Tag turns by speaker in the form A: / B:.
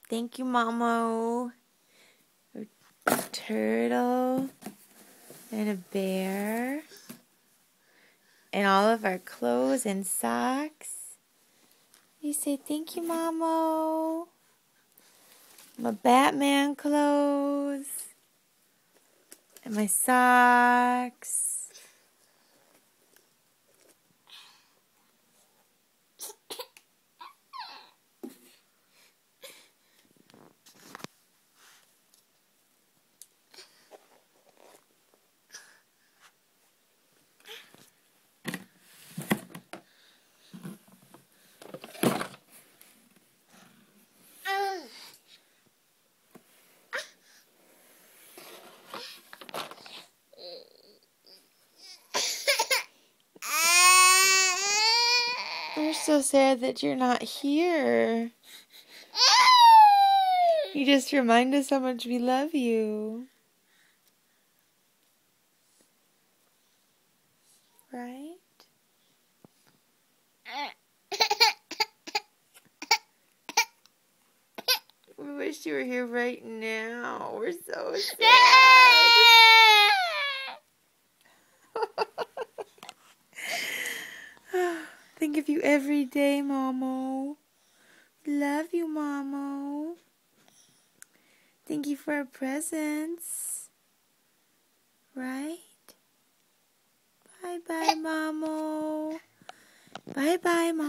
A: Thank you, Mamo. A turtle and a bear. And all of our clothes and socks. You say, thank you, Mamo. My Batman clothes. And my socks. We're so sad that you're not here. You just remind us how much we love you. Right? We wish you were here right now. We're so sad. Think of you every day, Mamo. Love you, Mamo. Thank you for our presents. Right? Bye-bye, Mamo. Bye-bye, Mamo.